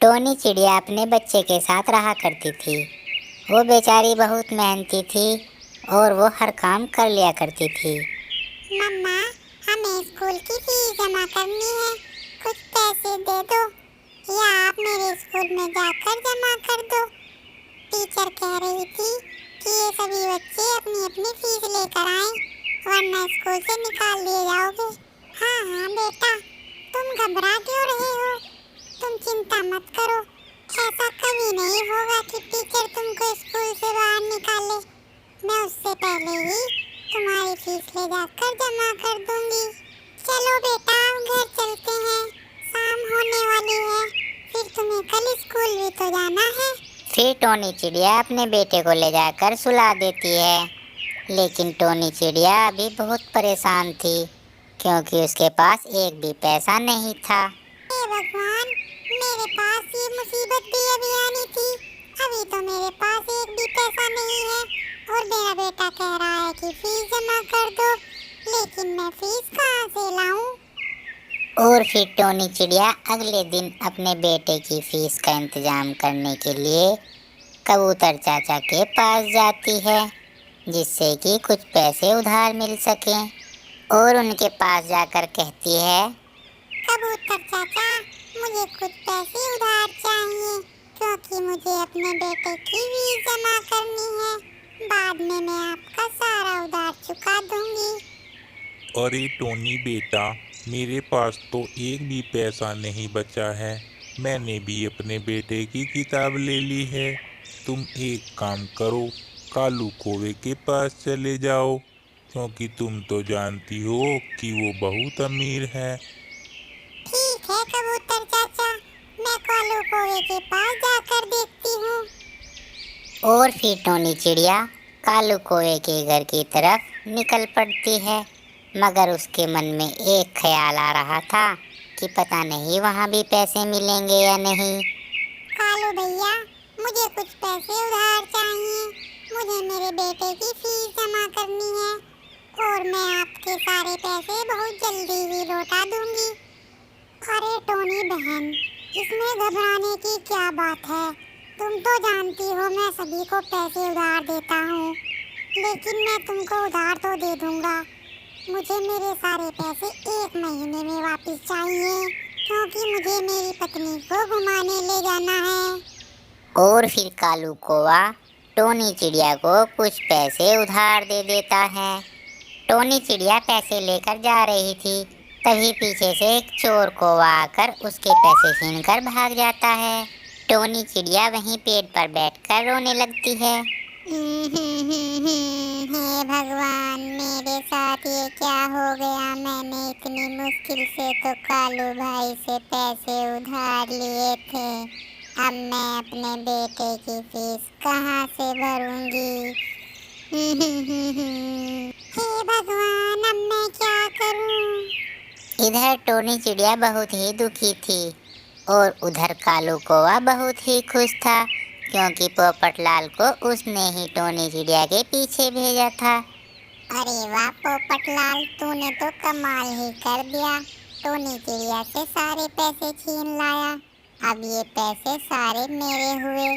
Tony चिड़िया अपने बच्चे के साथ रहा करती थी। वो बेचारी बहुत मेहनती थी और वो हर काम कर लिया करती थी। मम्मा, हमें स्कूल की फीस जमा करनी है, कुछ पैसे दे दो या आप मेरे स्कूल में जाकर जमा कर दो। टीचर कह रही थी कि ये सभी बच्चे अपनी अपनी फीस लेकर आएं, वरना स्कूल से निकाल दिए जाओगे। हाँ हाँ बेटा, तुम घबरा क्यों रहे हो? तुम चिंता मत करो, ऐसा कभी नहीं होगा कि टीचर तुमको स्कूल से बाहर निकाले। मैं उससे पहले ही तुम्हारी फीस ले जाकर जमा कर दूंगी। चलो बेटा, अब घर चलते हैं, शाम होने वाली है, फिर तुम्हें कल स्कूल भी तो जाना है। फिर टोनी चिड़िया अपने बेटे को ले जाकर सुला देती है। लेकिन टोनी चिड़िया अभी बहुत परेशान थी, क्योंकि उसके पास एक भी पैसा नहीं था। हे भगवान, मेरे पास ये मुसीबत भी अभी आनी थी। अभी तो मेरे पास एक भी पैसा नहीं है और मेरा बेटा कह रहा है कि फीस जमा कर दो, लेकिन मैं फीस कहाँ से लाऊं? और फिर टोनी चिड़िया अगले दिन अपने बेटे की फीस का इंतजाम करने के लिए कबूतर चाचा के पास जाती है, जिससे कि कुछ पैसे उधार मिल सकें। और उनके पास जाकर कहती है, कबूतर चाचा, मुझे कुछ पैसे उधार चाहिए, क्योंकि मुझे अपने बेटे की फीस जमा करनी है। बाद में मैं आपका सारा उधार चुका दूंगी। अरे टोनी बेटा, मेरे पास तो एक भी पैसा नहीं बचा है। मैंने भी अपने बेटे की किताब ले ली है। तुम एक काम करो, कालू कौवे के पास चले जाओ, क्योंकि तुम तो जानती हो कि वो बहुत अमीर है। ठीक है कबूतर चाचा, मैं कालू कौवे के पास जाकर देखती हूँ। और फिर टोनी चिड़िया कालू कौवे के घर की तरफ निकल पड़ती है। मगर उसके मन में एक ख्याल आ रहा था कि पता नहीं वहाँ भी पैसे मिलेंगे या नहीं। कालू भैया, मुझे कुछ पैसे उधार चाहिए। मुझे मेरे बेटे की फीस जमा करनी है और मैं आपके सारे पैसे बहुत जल्दी ही लौटा दूंगी। अरे टोनी बहन, इसमें घबराने की क्या बात है? तुम तो जानती हो मैं सभी को पैसे उधार देता हूँ, लेकिन मैं तुमको उधार तो दे दूंगा। मुझे मेरे सारे पैसे 1 महीने में वापस चाहिए, क्योंकि मुझे मेरी पत्नी को घुमाने ले जाना है। और फिर कालू कौवा टोनी चिड़िया को कुछ पैसे उधार दे देता है। टोनी चिड़िया पैसे लेकर जा रही थी, तभी पीछे से एक चोर कौवा आकर उसके पैसे छीनकर भाग जाता है। टोनी चिड़िया वहीं पेड़ पर बैठकर रोने लगती है। हे भगवान, मेरे साथ ये क्या हो गया? मैंने इतनी मुश्किल से तो कालू भाई से पैसे उधार लिए थे। अब मैं अपने बेटे की फीस कहाँ से भरूंगी? हे भगवान, अब मैं क्या करूं? इधर टोनी चिड़िया बहुत ही दुखी थी और उधर कालू कौवा बहुत ही खुश था, क्योंकि पोपटलाल को उसने ही टोनी चिड़िया के पीछे भेजा था। अरे वाह पोपटलाल, तूने तो कमाल ही कर दिया। टोनी चिड़िया से सारे पैसे छीन लाया। अब ये पैसे सारे मेरे हुए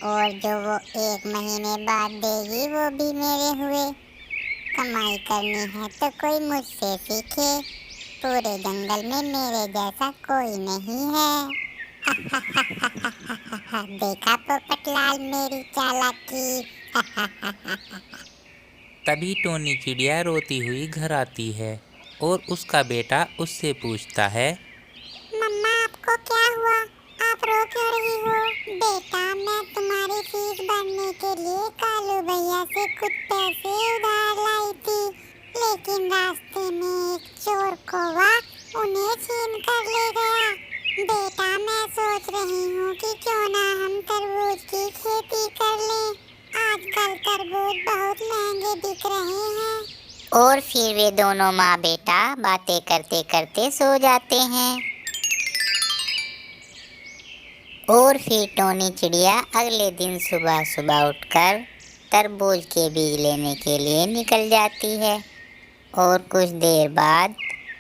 और जो वो 1 महीने बाद देगी वो भी मेरे हुए। कमाई करनी है तो कोई मुझसे सीखे। पूरे जंगल में मेरे जैसा कोई नहीं है। देखा पोपटलाल मेरी चालाकी। तभी टोनी चिड़िया रोती हुई घर आती है और उसका बेटा उससे पूछता है, मम्मा, आपको क्या हुआ? आप रो क्यों रही हो? बेटा, मैं तुम्हारी फीस भरने के लिए कालू भैया से कुछ पैसे उधार लाई थी, लेकिन रास्ते में एक चोर कौवा उन्हें छीन कर ले गया। बेटा, मैं सोच रही हूँ कि क्यों ना हम तरबूज की खेती कर लें। आजकल तरबूज बहुत महंगे बिक रहे हैं। और फिर वे दोनों माँ बेटा बातें करते करते सो जाते हैं। और फिर टोनी चिड़िया अगले दिन सुबह सुबह उठकर तरबूज के बीज लेने के लिए निकल जाती है और कुछ देर बाद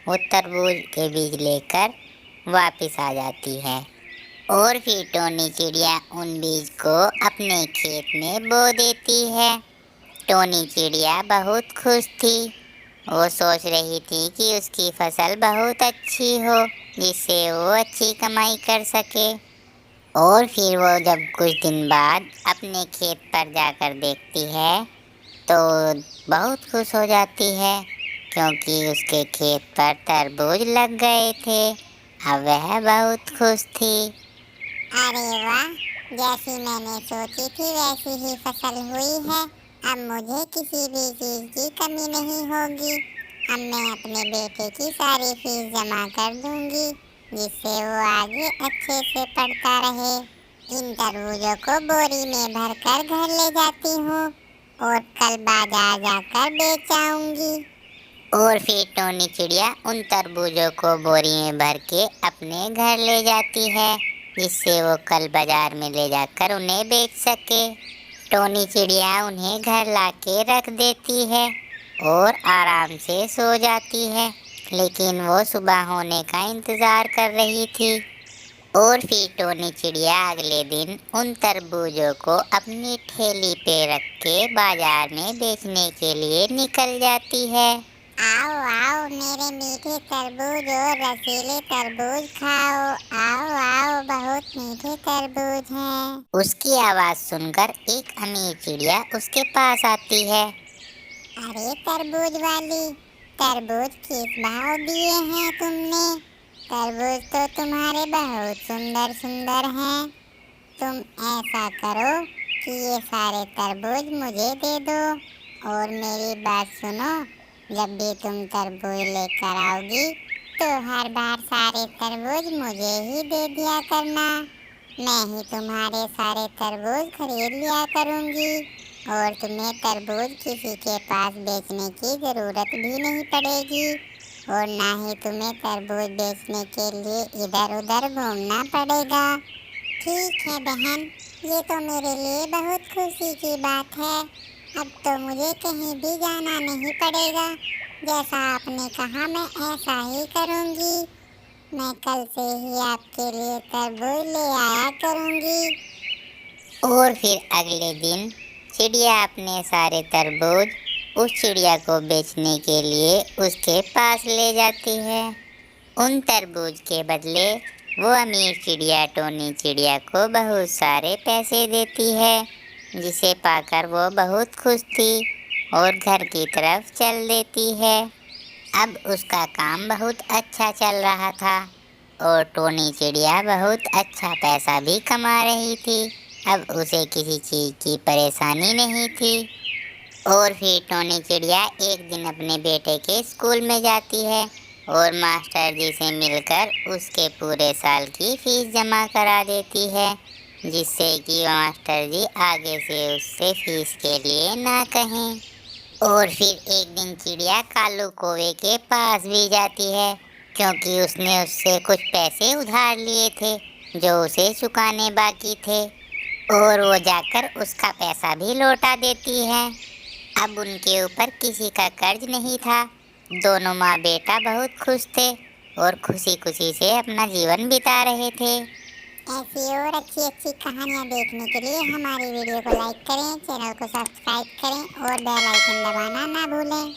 वो तरबूज के बीज लेकर वापस आ जाती है। और फिर टोनी चिड़िया उन बीज को अपने खेत में बो देती है। टोनी चिड़िया बहुत खुश थी। वो सोच रही थी कि उसकी फसल बहुत अच्छी हो, जिससे वो अच्छी कमाई कर सके। और फिर वो जब कुछ दिन बाद अपने खेत पर जाकर देखती है तो बहुत खुश हो जाती है, क्योंकि उसके खेत पर तरबूज लग गए थे। अब वह बहुत खुश थी। अरे वाह, जैसी मैंने सोची थी वैसी ही फसल हुई है। अब मुझे किसी भी चीज की कमी नहीं होगी। अब मैं अपने बेटे की सारी फीस जमा कर दूंगी, जिससे वो आगे अच्छे से पढ़ता रहे। इन तरबूजों को बोरी में भरकर घर ले जाती हूँ और कल बाजार जाकर बेच आऊंगी। और फिर टोनी चिड़िया उन तरबूजों को बोरी में भर के अपने घर ले जाती है, जिससे वो कल बाजार में ले जाकर उन्हें बेच सके। टोनी चिड़िया उन्हें घर लाके रख देती है और आराम से सो जाती है, लेकिन वो सुबह होने का इंतजार कर रही थी। और फिर टोनी चिड़िया अगले दिन उन तरबूजों को अपनी ठेली पे रख के बाजार में बेचने के लिए निकल जाती है। आओ आओ मेरे मीठे तरबूज और रसीले तरबूज खाओ। आओ आओ, बहुत मीठे तरबूज हैं। उसकी आवाज सुनकर एक अमीर चिड़िया उसके पास आती है। अरे तरबूज वाली, तरबूज किस भाव दिए हैं तुमने? तरबूज तो तुम्हारे बहुत सुंदर सुंदर हैं। तुम ऐसा करो कि ये सारे तरबूज मुझे दे दो। और मेरी बात सुनो, जब भी तुम तरबूज लेकर आओगी तो हर बार सारे तरबूज मुझे ही दे दिया करना। मैं ही तुम्हारे सारे तरबूज खरीद लिया करूंगी और तुम्हें तरबूज किसी के पास बेचने की ज़रूरत भी नहीं पड़ेगी और ना ही तुम्हें तरबूज बेचने के लिए इधर उधर घूमना पड़ेगा। ठीक है बहन, ये तो मेरे लिए बहुत खुशी की बात है। अब तो मुझे कहीं भी जाना नहीं पड़ेगा। जैसा आपने कहा मैं ऐसा ही करूँगी। मैं कल से ही आपके लिए तरबूज ले आया करूँगी। और फिर अगले दिन चिड़िया अपने सारे तरबूज उस चिड़िया को बेचने के लिए उसके पास ले जाती है। उन तरबूज के बदले वो अमीर चिड़िया टोनी चिड़िया को बहुत सारे पैसे देती है, जिसे पाकर वो बहुत खुश थी और घर की तरफ चल देती है। अब उसका काम बहुत अच्छा चल रहा था और टोनी चिड़िया बहुत अच्छा पैसा भी कमा रही थी। अब उसे किसी चीज़ की परेशानी नहीं थी। और फिर टोनी चिड़िया एक दिन अपने बेटे के स्कूल में जाती है और मास्टर जी से मिलकर उसके पूरे साल की फीस जमा करा देती है, जिससे कि मास्टर जी आगे से उससे फीस के लिए ना कहें। और फिर एक दिन चिड़िया कालू कौवे के पास भी जाती है, क्योंकि उसने उससे कुछ पैसे उधार लिए थे जो उसे चुकाने बाकी थे, और वो जाकर उसका पैसा भी लौटा देती है। अब उनके ऊपर किसी का कर्ज नहीं था। दोनों माँ बेटा बहुत खुश थे और खुशी खुशी से अपना जीवन बिता रहे थे। ऐसी और अच्छी अच्छी कहानियाँ देखने के लिए हमारी वीडियो को लाइक करें, चैनल को सब्सक्राइब करें और बेल आइकन दबाना ना भूलें।